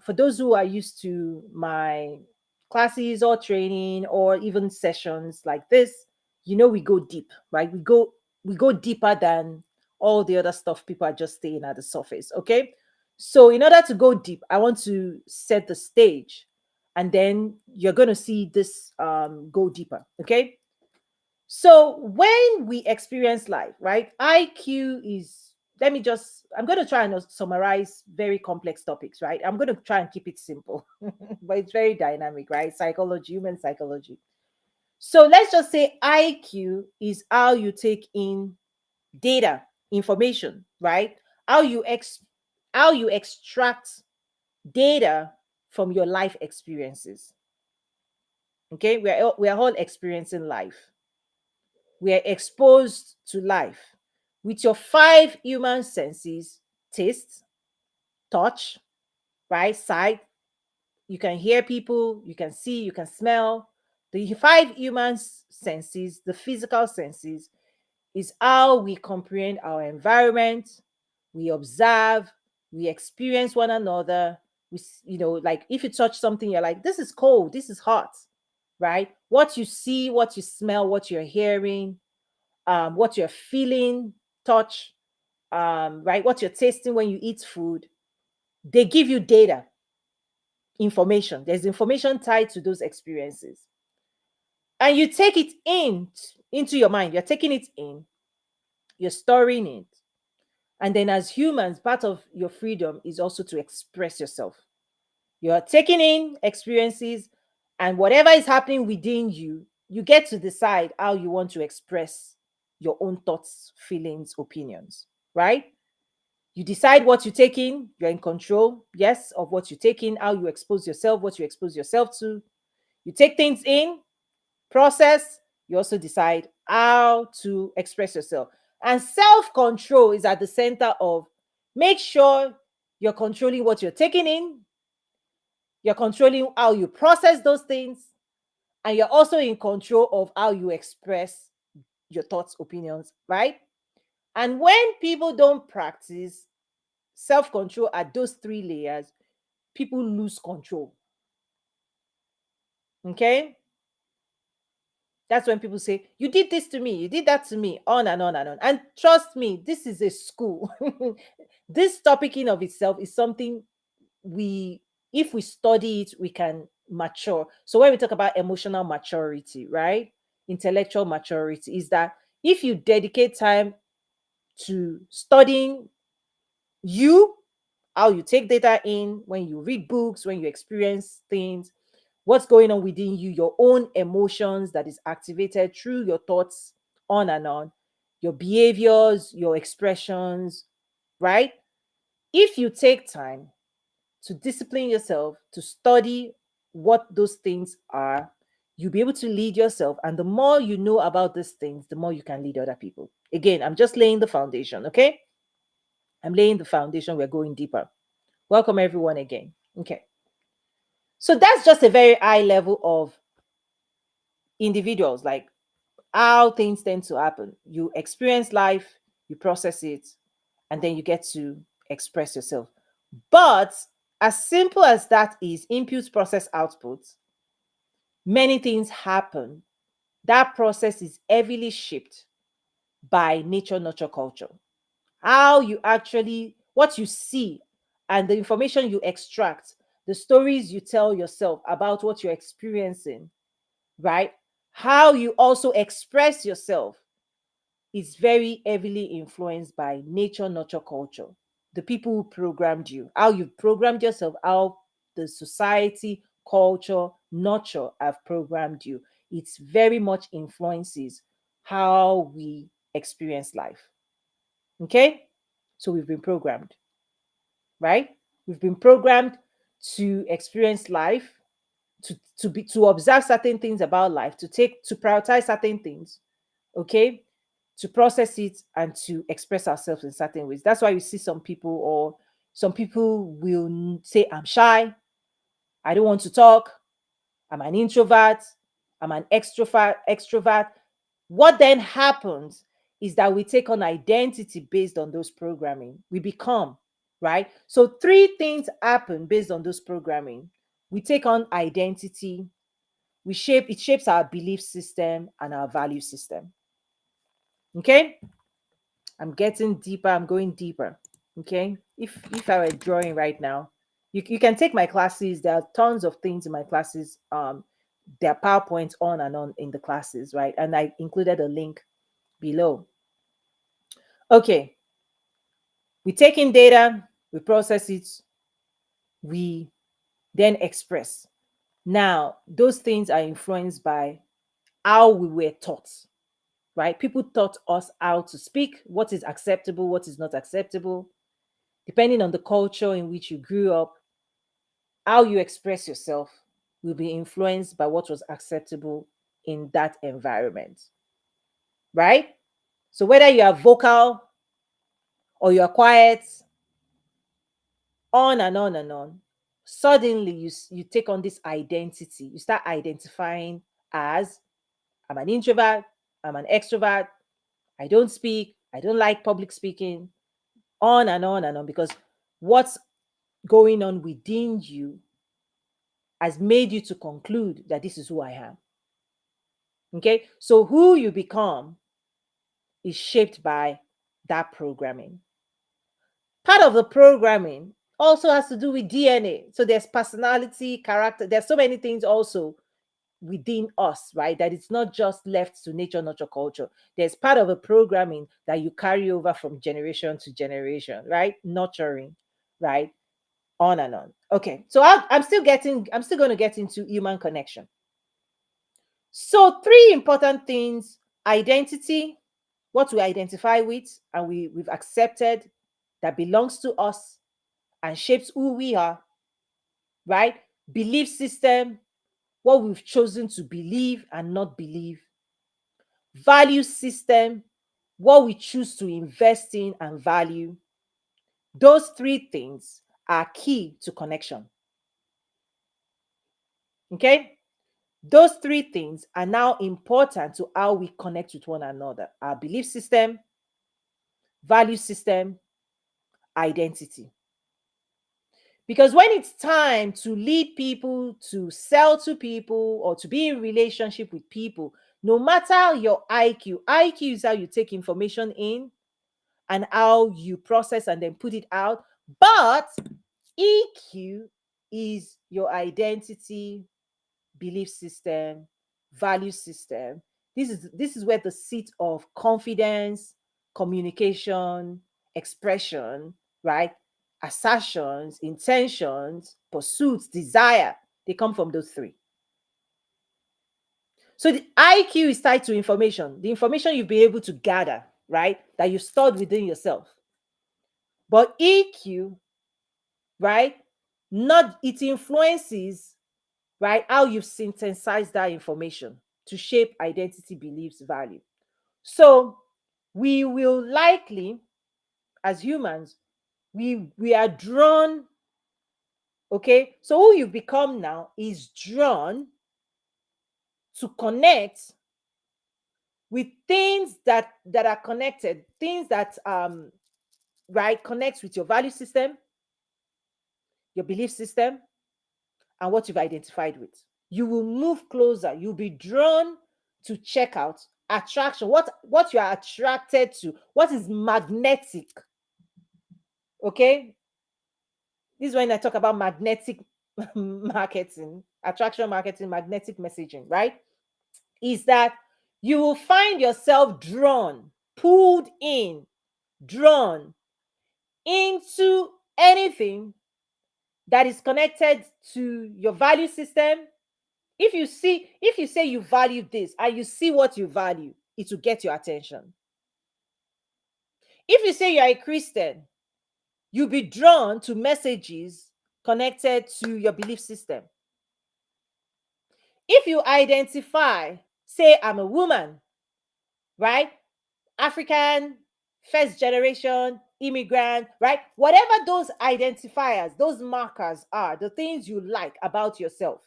for those who are used to my classes or training or even sessions like this, we go deep, right? We go deeper than all the other stuff people are just staying at the surface. Okay. So in order to go deep, I want to set the stage, and then you're going to see this go deeper. Okay. So when we experience life, right? IQ is, I'm going to try and summarize very complex topics, right? I'm going to try and keep it simple, but it's very dynamic, right? Psychology, human psychology. So let's just say IQ is how you take in data, information, right? How you how you extract data from your life experiences. Okay, we are all experiencing life. We are exposed to life with your five human senses: taste, touch, right? Sight. You can hear people, you can see, you can smell. The five human senses, the physical senses, is how we comprehend our environment, we observe, we experience one another. Like if you touch something, you're like, this is cold, this is hot, right? What you see, what you smell, what you're hearing, what you're feeling, touch, right? What you're tasting when you eat food. They give you data, information. There's information tied to those experiences. And you take it into your mind. You're taking it in, you're storing it. And then as humans, part of your freedom is also to express yourself. You're taking in experiences, and whatever is happening within you, you get to decide how you want to express your own thoughts, feelings, opinions, right? You decide what you take in, you're in control, yes, of what you take in, how you expose yourself, what you expose yourself to. You take things in, process, you also decide how to express yourself. And self control is at the center of, make sure you're controlling what you're taking in, you're controlling how you process those things, and you're also in control of how you express your thoughts, opinions, right? And when people don't practice self control at those three layers, people lose control. Okay? That's when people say, you did this to me, you did that to me, on and on and on. And trust me, this is a school. This topic in of itself is something we, if we study it, we can mature. So when we talk about emotional maturity, right? Intellectual maturity is that if you dedicate time to studying you, how you take data in, when you read books, when you experience things, what's going on within you, your own emotions that is activated through your thoughts, on and on, your behaviors, your expressions, right? If you take time to discipline yourself, to study what those things are, you'll be able to lead yourself. And the more you know about these things, the more you can lead other people. Again, I'm just laying the foundation, okay? I'm laying the foundation. We're going deeper. Welcome, everyone, again. Okay. So that's just a very high level of individuals, like how things tend to happen. You experience life, you process it, and then you get to express yourself. But as simple as that is, input, process, output, many things happen. That process is heavily shaped by nature, nurture, culture. How you actually, what you see, and the information you extract, the stories you tell yourself about what you're experiencing, right? How you also express yourself is very heavily influenced by nature, nurture, culture. The people who programmed you, how you programmed yourself, how the society, culture, nurture have programmed you. It's very much influences how we experience life. Okay? So we've been programmed, right? We've been programmed to experience life, to observe certain things about life, to prioritize certain things, okay, to process it and to express ourselves in certain ways. That's why you see some people will say, I'm shy, I don't want to talk, I'm an introvert, I'm an extrovert. What then happens is that we take on identity based on those programming. We become right? So three things happen based on those programming. We take on identity, it shapes our belief system and our value system. Okay? I'm getting deeper, I'm going deeper. Okay? If I were drawing right now, you can take my classes. There are tons of things in my classes. There are PowerPoints on and on in the classes, right? And I included a link below. Okay, we take in data, we process it, we then express. Now, those things are influenced by how we were taught, right? People taught us how to speak, what is acceptable, what is not acceptable. Depending on the culture in which you grew up, how you express yourself will be influenced by what was acceptable in that environment, right? So whether you are vocal or you are quiet, on and on and on, suddenly you take on this identity. You start identifying as, I'm an introvert, I'm an extrovert, I don't speak, I don't like public speaking, on and on and on, because what's going on within you has made you to conclude that this is who I am. Okay, so who you become is shaped by that programming. Part of the programming also has to do with DNA. So there's personality, character, there's so many things also within us, right? That it's not just left to nature, nurture, culture. There's part of a programming that you carry over from generation to generation, right? Nurturing, right? On and on. Okay, so I'm still going to get into human connection. So three important things: identity, what we identify with and we've accepted that belongs to us and shapes who we are, right? Belief system, what we've chosen to believe and not believe. Value system, what we choose to invest in and value. Those three things are key to connection. Okay? Those three things are now important to how we connect with one another: our belief system, value system, identity. Because when it's time to lead people, to sell to people, or to be in relationship with people, no matter your IQ is how you take information in and how you process and then put it out. But EQ is your identity, belief system, value system. This is where the seat of confidence, communication, expression, right? Assertions, intentions, pursuits, desire, they come from those three. So the IQ is tied to information, the information you've been able to gather, right? That you stored within yourself. But EQ, right? Not it influences, right, how you've synthesized that information to shape identity, beliefs, value. So we will likely, as humans, we are drawn. Okay, so who you become now is drawn to connect with things that are connected, things that right, connects with your value system, your belief system, and what you've identified with. You will move closer, you'll be drawn to check out. Attraction, what you are attracted to, what is magnetic. Okay, this is when I talk about magnetic marketing, attraction marketing, magnetic messaging, right? Is that you will find yourself drawn, pulled in, drawn into anything that is connected to your value system. If you say you value this and you see what you value, it will get your attention. If you say you're a Christian, you'll be drawn to messages connected to your belief system. If you identify, say, I'm a woman, right? African, first generation, immigrant, right? Whatever those identifiers, those markers are, the things you like about yourself.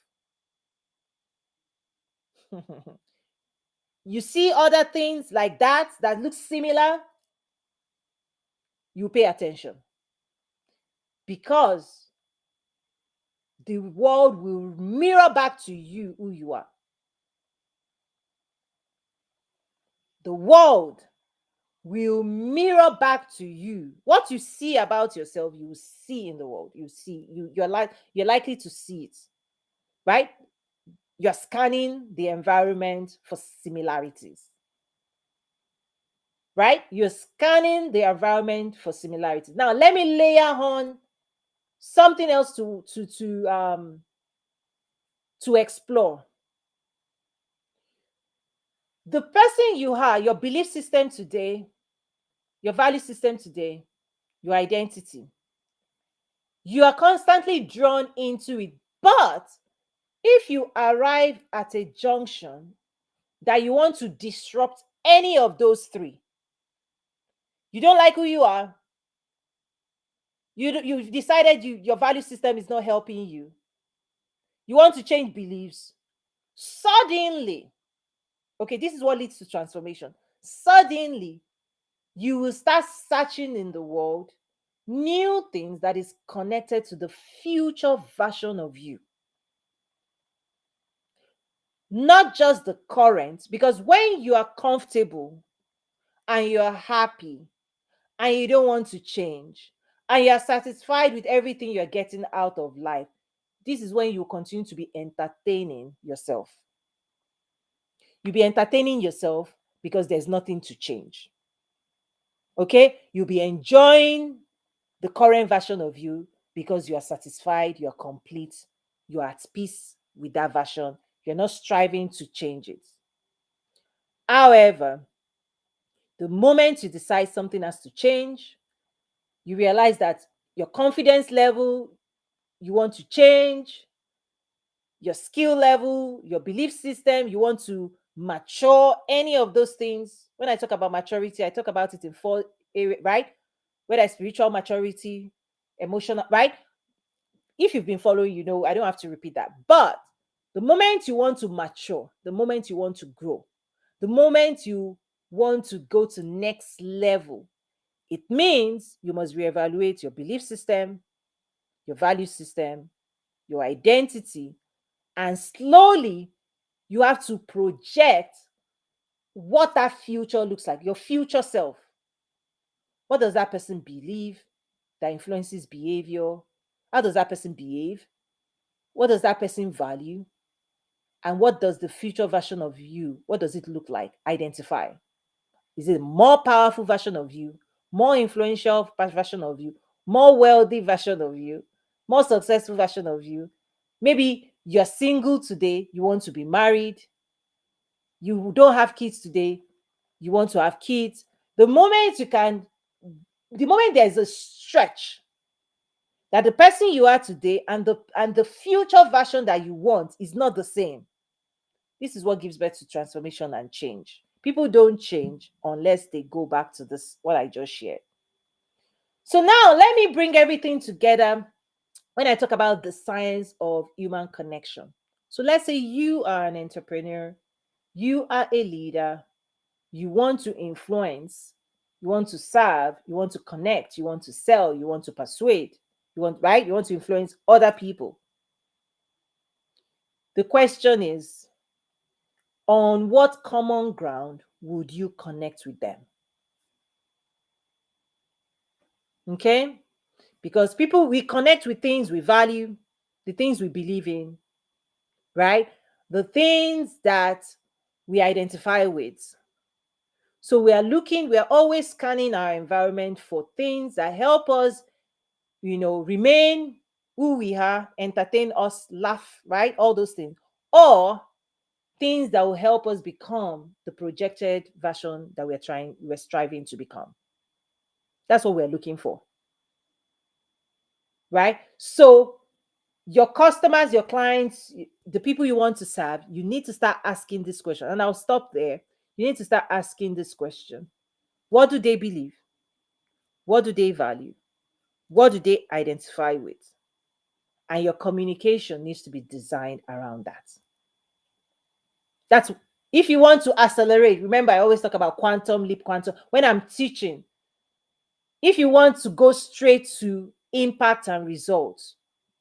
You see other things like that look similar, you pay attention. because the world will mirror back to you who you are. The world will mirror back to you what you see about yourself. You will see in the world. You see, you're likely to see it, right? You're scanning the environment for similarities, right? You're scanning the environment for similarities. Now, let me layer on something else to explore. The person you are, your belief system today, your value system today, your identity. You are constantly drawn into it. But if you arrive at a junction that you want to disrupt any of those three, you don't like who you are, you've decided your value system is not helping you, you want to change beliefs, suddenly, okay, this is what leads to transformation. Suddenly, you will start searching in the world new things that is connected to the future version of you, not just the current. Because when you are comfortable and you're happy and you don't want to change and you're satisfied with everything you're getting out of life, this is when you continue to be entertaining yourself. You'll be entertaining yourself because there's nothing to change. Okay? You'll be enjoying the current version of you because you are satisfied, you're complete, you're at peace with that version. You're not striving to change it. However, the moment you decide something has to change, you realize that your confidence level, you want to change, your skill level, your belief system, you want to mature, any of those things. When I talk about maturity, I talk about it in 4 areas, right? Whether it's spiritual maturity, emotional, right? If you've been following, you know, I don't have to repeat that. But the moment you want to mature, the moment you want to grow, the moment you want to go to next level, it means you must reevaluate your belief system, your value system, your identity, and slowly you have to project what that future looks like, your future self. What does that person believe that influences behavior? How does that person behave? What does that person value? And what does the future version of you, what does it look like? Identify. Is it a more powerful version of you, more influential version of you, more wealthy version of you, more successful version of you? Maybe you're single today, you want to be married. You don't have kids today, you want to have kids. The moment you can, the moment there's a stretch that the person you are today and the future version that you want is not the same, this is what gives birth to transformation and change. People don't change unless they go back to this, what I just shared. So now let me bring everything together when I talk about the science of human connection. So let's say you are an entrepreneur, you are a leader, you want to influence, you want to serve, you want to connect, you want to sell, you want to persuade, you want, right? You want to influence other people. The question is, on what common ground would you connect with them? Okay? Because people, we connect with things we value, the things we believe in, right? The things that we identify with. So we are always scanning our environment for things that help us, remain who we are, entertain us, laugh, right? All those things. Or things that will help us become the projected version that we're striving to become. That's what we're looking for, right? So your customers, your clients, the people you want to serve, you need to start asking this question. And I'll stop there. You need to start asking this question. What do they believe? What do they value? What do they identify with? And your communication needs to be designed around that. That's if you want to accelerate. Remember, I always talk about quantum leap, quantum. When I'm teaching, if you want to go straight to impact and results,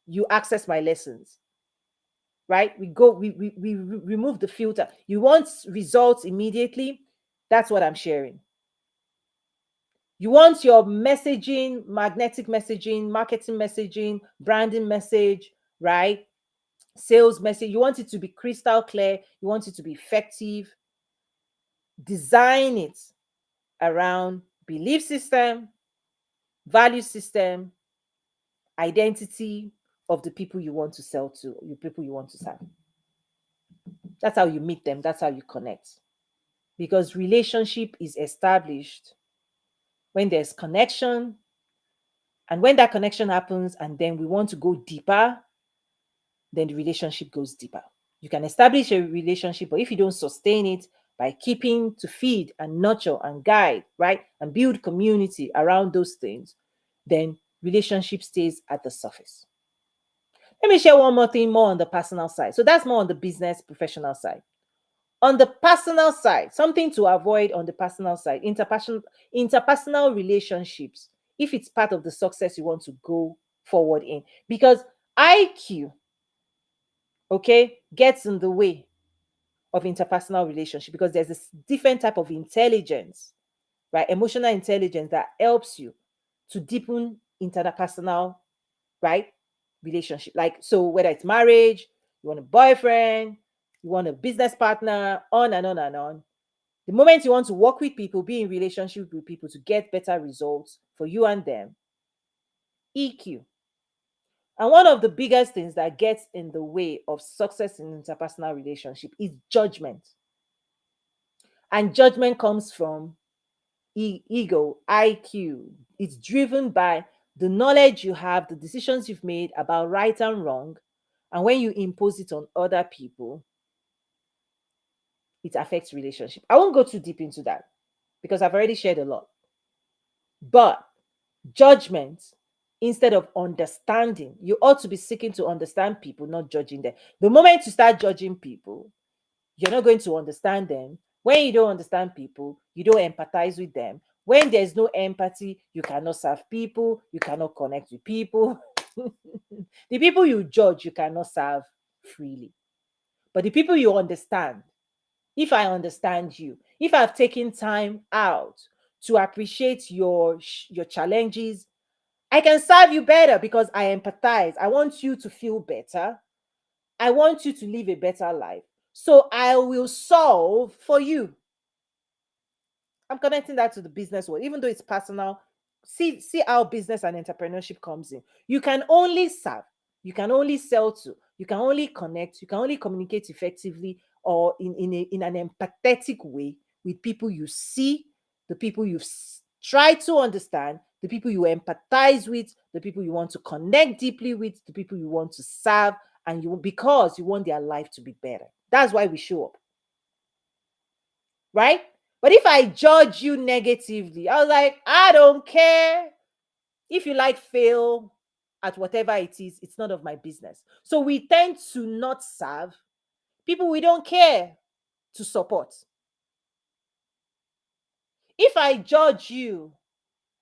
you access my lessons, right? We remove the filter. You want results immediately, that's what I'm sharing. You want your messaging, magnetic messaging, marketing messaging, branding message, right? Sales message. You want it to be crystal clear. You want it to be effective. Design it around belief system, value system, identity of the people you want to sell to, the people you want to serve. That's how you meet them. That's how you connect. Because relationship is established when there's connection. And when that connection happens, and then we want to go deeper, then the relationship goes deeper. You can establish a relationship, but if you don't sustain it by keeping to feed and nurture and guide, right, and build community around those things, then relationship stays at the surface. Let me share one more thing more on the personal side. So that's more on the business professional side. On the personal side, something to avoid on the personal side, interpersonal relationships, if it's part of the success you want to go forward in. Because IQ, okay, gets in the way of interpersonal relationship because there's this different type of intelligence, right? Emotional intelligence that helps you to deepen interpersonal, right? Relationship. Like, so whether it's marriage, you want a boyfriend, you want a business partner, on and on and on. The moment you want to work with people, be in relationship with people to get better results for you and them, EQ. And one of the biggest things that gets in the way of success in interpersonal relationship is judgment. And judgment comes from ego, IQ. It's driven by the knowledge you have, the decisions you've made about right and wrong. And when you impose it on other people, it affects relationship. I won't go too deep into that because I've already shared a lot. But judgment instead of understanding, you ought to be seeking to understand people, not judging them. The moment you start judging people, you're not going to understand them. When you don't understand people, you don't empathize with them. When there's no empathy, you cannot serve people, you cannot connect with people. The people you judge, you cannot serve freely. But the people you understand, if I understand you, if I've taken time out to appreciate your challenges, I can serve you better because I empathize. I want you to feel better. I want you to live a better life. So I will solve for you. I'm connecting that to the business world, even though it's personal. See how business and entrepreneurship comes in. You can only serve, you can only sell to, you can only connect, you can only communicate effectively or in an empathetic way with people you see, the people you've tried to understand, the people you empathize with, the people you want to connect deeply with, the people you want to serve, and you because you want their life to be better. That's why we show up, right? But if I judge you negatively, I was like, I don't care. If you like fail at whatever it is, it's none of my business. So we tend to not serve people we don't care to support. If I judge you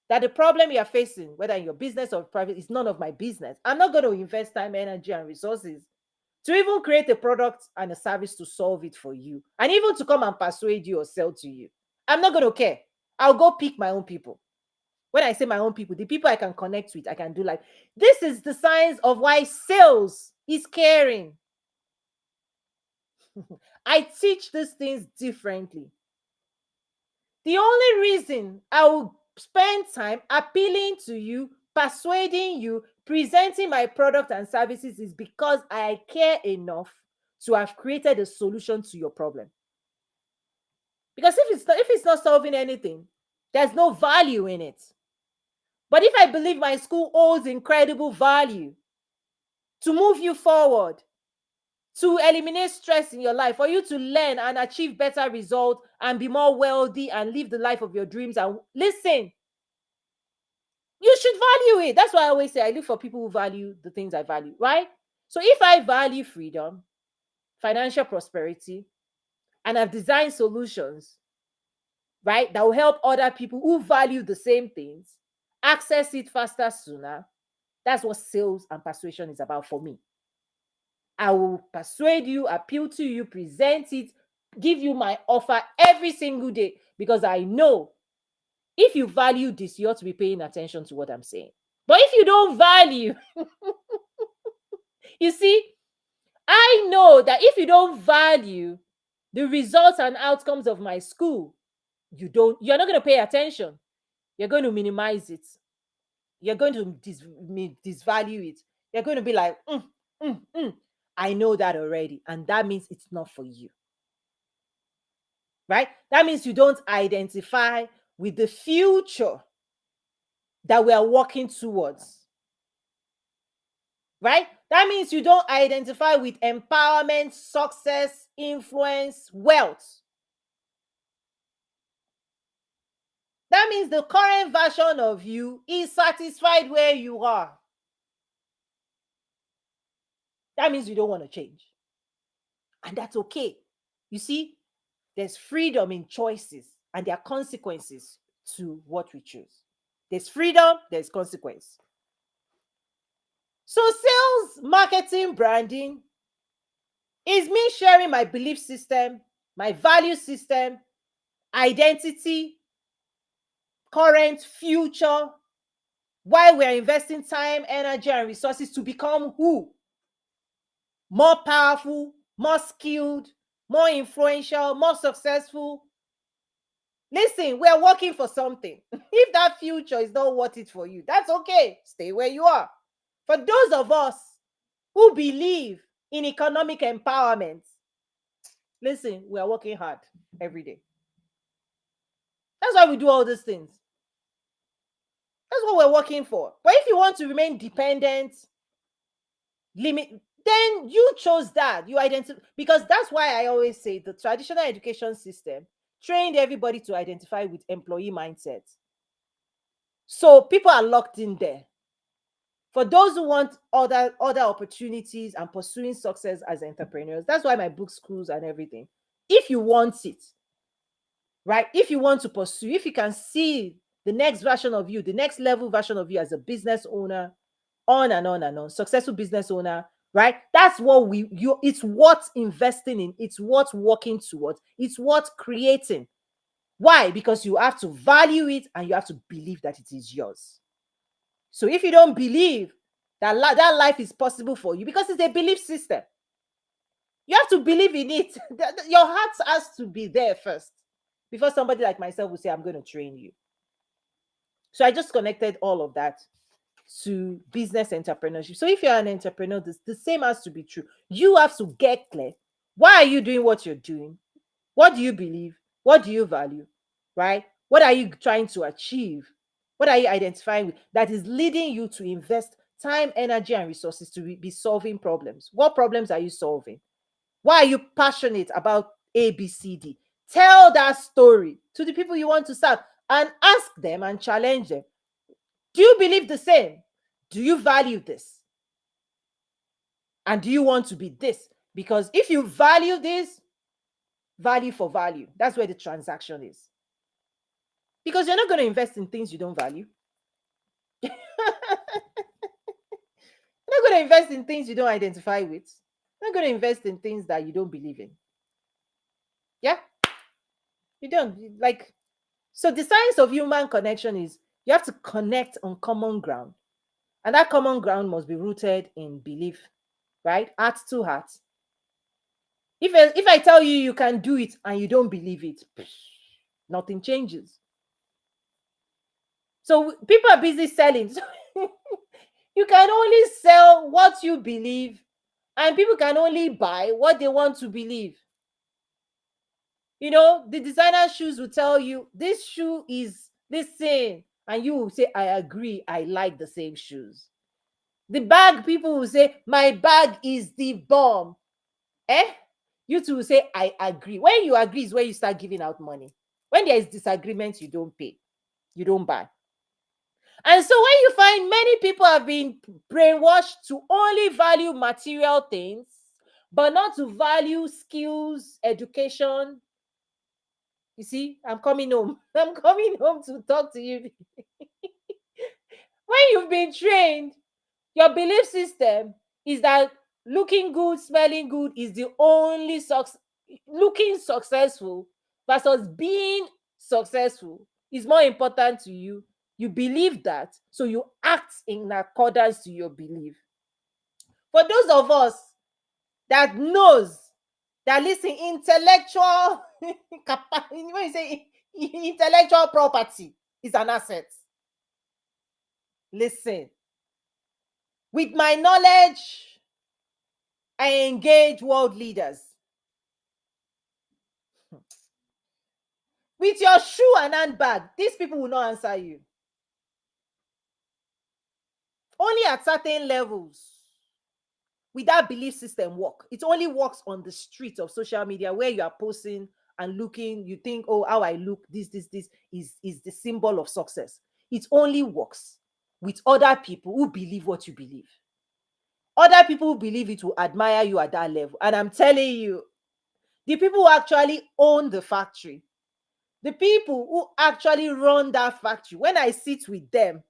that the problem you're facing, whether in your business or private, is none of my business, I'm not going to invest time, energy, and resources to even create a product and a service to solve it for you, and even to come and persuade you or sell to you. I'm not going to care. I'll go pick my own people. When I say my own people, the people I can connect with, I can do like this is the signs of why sales is caring. I teach these things differently. The only reason I will spend time appealing to you, persuading you, presenting my product and services is because I care enough to have created a solution to your problem. Because if it's not solving anything, there's no value in it. But if I believe my school holds incredible value to move you forward, to eliminate stress in your life, for you to learn and achieve better results and be more wealthy and live the life of your dreams, and listen, you should value it. That's why I always say I look for people who value the things I value, right? So if I value freedom, financial prosperity, and I've designed solutions, right, that will help other people who value the same things access it faster, sooner, That's what sales and persuasion is about for me. I will persuade you, appeal to you, present it, give you my offer every single day, because I know if you value this, you ought to be paying attention to what I'm saying. But if you don't value, you see, I know that if you don't value the results and outcomes of my school, you're not going to pay attention. You're going to minimize it. You're going to disvalue it. You're going to be like, mm, mm. I know that already. And that means it's not for you. Right? That means you don't identify with the future that we are working towards. Right? That means you don't identify with empowerment, success, influence, wealth. That means the current version of you is satisfied where you are. That means you don't want to change. And that's okay. You see, there's freedom in choices, and there are consequences to what we choose. There's freedom, there's consequence. So, sales, marketing, branding is me sharing my belief system, my value system, identity, current, future, why we're investing time, energy, and resources to become who? More powerful, more skilled, more influential, more successful. Listen, we're working for something. If that future is not worth it for you, that's okay. Stay where you are. For those of us who believe in economic empowerment, listen, we are working hard every day. That's why we do all these things. That's what we're working for. But if you want to remain dependent, limit, then you chose that. You identify, because that's why I always say the traditional education system trained everybody to identify with employee mindset. So people are locked in there. For those who want other opportunities and pursuing success as entrepreneurs, that's why my book, schools, and everything. If you want it, right? If you want to pursue, if you can see the next version of you, the next level version of you as a business owner, on and on and on, successful business owner, right? That's what it's what investing in, it's what working towards, it's what creating. Why? Because you have to value it and you have to believe that it is yours. So if you don't believe that that life is possible for you, because it's a belief system, you have to believe in it. Your heart has to be there first before somebody like myself will say, I'm going to train you. So I just connected all of that to business entrepreneurship. So if you're an entrepreneur, the same has to be true. You have to get clear. Why are you doing what you're doing? What do you believe? What do you value? Right? What are you trying to achieve? What are you identifying with that is leading you to invest time, energy, and resources to be solving problems? What problems are you solving? Why are you passionate about A, B, C, D? Tell that story to the people you want to serve and ask them and challenge them. Do you believe the same? Do you value this? And do you want to be this? Because if you value this, value for value, that's where the transaction is. Because you're not going to invest in things you don't value. You're not going to invest in things you don't identify with. You're not going to invest in things that you don't believe in. Yeah? You don't. Like, so the science of human connection is you have to connect on common ground. And that common ground must be rooted in belief, right? Heart to heart. If I tell you you can do it and you don't believe it, nothing changes. So people are busy selling. You can only sell what you believe, and people can only buy what they want to believe. You know, the designer shoes will tell you this shoe is this thing, and you will say, I agree, I like the same shoes. The bag, people will say, my bag is the bomb. You two will say, I agree. When you agree is when you start giving out money. When there is disagreement, you don't pay, you don't buy. And so when you find many people have been brainwashed to only value material things, but not to value skills, education. You see, I'm coming home. I'm coming home to talk to you. When you've been trained Your belief system is that looking good, smelling good is the only looking successful versus being successful is more important to you. You believe that, so you act in accordance to your belief. For those of us that knows that, listen, intellectual when you say intellectual property is an asset, listen, with my knowledge I engage world leaders. With your shoe and handbag, these people will not answer you. Only at certain levels with that belief system work. It only works on the street of social media where you are posting and looking, you think, oh, how I look, this is the symbol of success. It only works with other people who believe what you believe. Other people who believe it will admire you at that level. And I'm telling you, the people who actually own the factory, the people who actually run that factory, when I sit with them,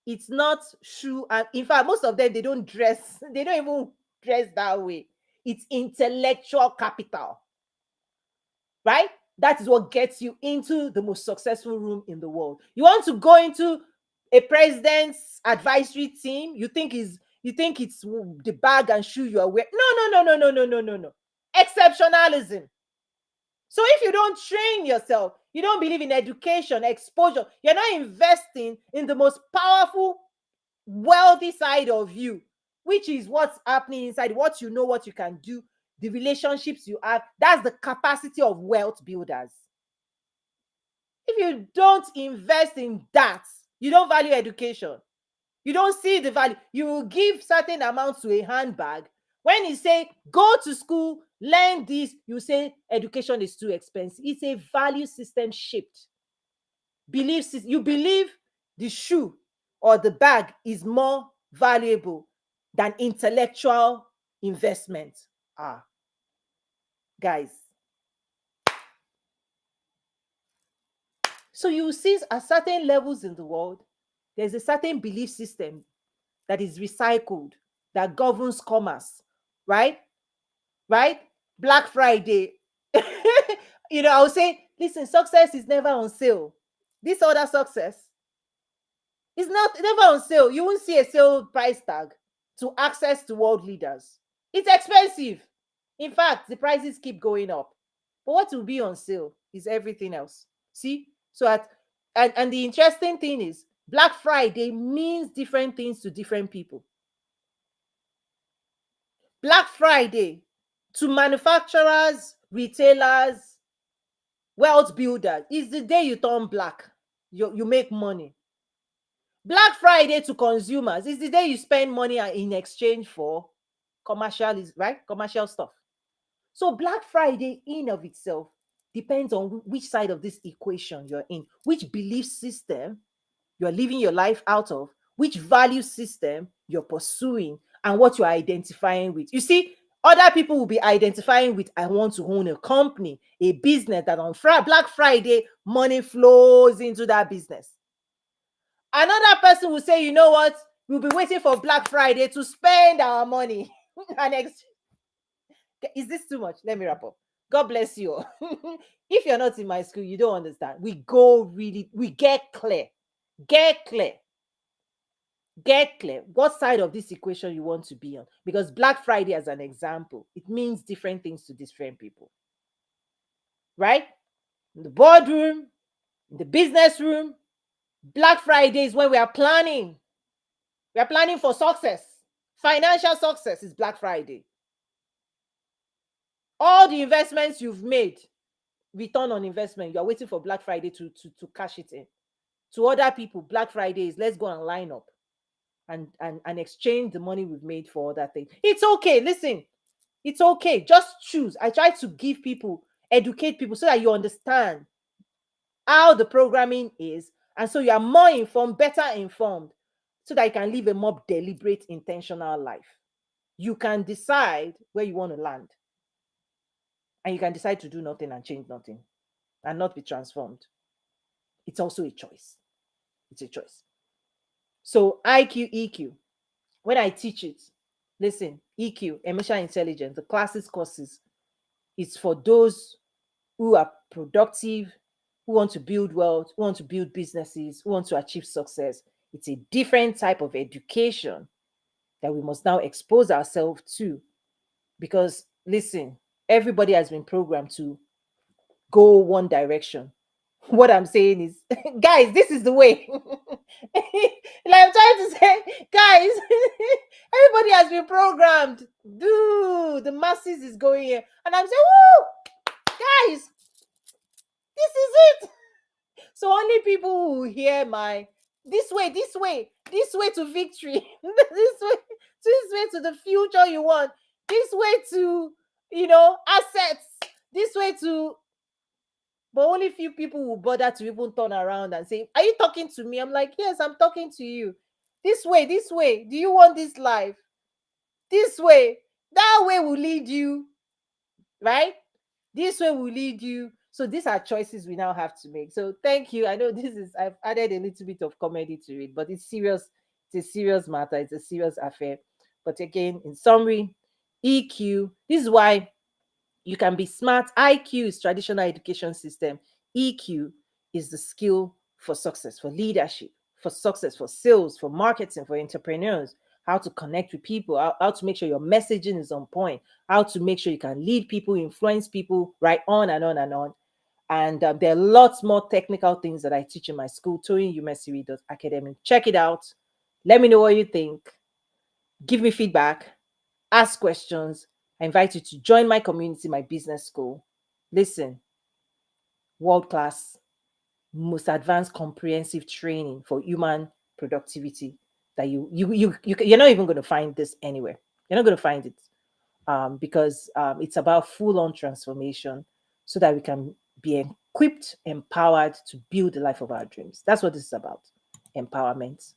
it's not shoe. And in fact, most of them, they don't dress, they don't even dress that way. It's intellectual capital, right? That is what gets you into the most successful room in the world. You want to go into a president's advisory team, you think it's the bag and shoe you are wearing. No. Exceptionalism. So if you don't train yourself, you don't believe in education, exposure, you're not investing in the most powerful, wealthy side of you, which is what's happening inside, what you know, what you can do, the relationships you have. That's the capacity of wealth builders. If you don't invest in that, you don't value education. You don't see the value. You will give certain amounts to a handbag. When you say, go to school, learn this, you say education is too expensive. It's a value system shaped. You believe the shoe or the bag is more valuable than intellectual investment. Ah, guys. So you see at certain levels in the world, there's a certain belief system that is recycled, that governs commerce, right? Right? Black Friday. I would say, listen, success is never on sale. This other success is not never on sale. You won't see a sale price tag to access to world leaders. It's expensive. In fact, the prices keep going up. But what will be on sale is everything else. See? So and the interesting thing is Black Friday means different things to different people. Black Friday to manufacturers, retailers, wealth builders is the day you turn black. You make money. Black Friday to consumers is the day you spend money in exchange for commercial stuff. So Black Friday in of itself depends on which side of this equation you're in, which belief system you're living your life out of, which value system you're pursuing, and what you're identifying with. You see, other people will be identifying with, I want to own a company, a business that on Black Friday, money flows into that business. Another person will say, you know what? We'll be waiting for Black Friday to spend our money. Is this too much? Let me wrap up. God bless you. If you're not in my school, you don't understand. We get clear. Get clear. Get clear what side of this equation you want to be on. Because Black Friday, as an example, it means different things to different people. Right? In the boardroom, in the business room, Black Friday is when we are planning. We are planning for success. Financial success is Black Friday. All the investments you've made, return on investment, you are waiting for Black Friday to cash it in. To other people, Black Friday is let's go and line up and exchange the money we've made for other things. It's okay. Listen, it's okay. Just choose. I try to give people, educate people so that you understand how the programming is. And so you are more informed, better informed, so that you can live a more deliberate, intentional life. You can decide where you want to land. And you can decide to do nothing and change nothing and not be transformed. It's also a choice. It's a choice. So IQ, EQ. When I teach it, listen, EQ, emotional intelligence, the classes courses, it's for those who are productive, who want to build wealth, who want to build businesses, who want to achieve success. It's a different type of education that we must now expose ourselves to. Because listen, everybody has been programmed to go one direction. What I'm saying is, guys, this is the way. Like I'm trying to say, guys, everybody has been programmed. Dude, the masses is going here. And I'm saying, woo, guys, this is it. So only people who hear my this way, this way, this way to victory, this way to the future you want, this way to assets, this way to, but only few people will bother to even turn around and say, "Are you talking to me?" I'm like, "Yes, I'm talking to you. This way, this way. Do you want this life? This way. That way will lead you, right? This way will lead you." So these are choices we now have to make. So thank you. I know I've added a little bit of comedy to it, but it's serious. It's a serious matter. It's a serious affair. But again, in summary, EQ. This is why you can be smart. IQ is traditional education system. EQ is the skill for success, for leadership, for success, for sales, for marketing, for entrepreneurs. How to connect with people, how to make sure your messaging is on point, how to make sure you can lead people, influence people, right on and on and on. And there are lots more technical things that I teach in my school, toyinumesiri.academy. Check it out. Let me know what you think. Give me feedback. Ask questions. I invite you to join my community, my business school. Listen, world class, most advanced comprehensive training for human productivity that you're not even going to find this anywhere. You're not going to find it because it's about full on transformation so that we can be equipped, empowered to build the life of our dreams. That's what this is about. Empowerment.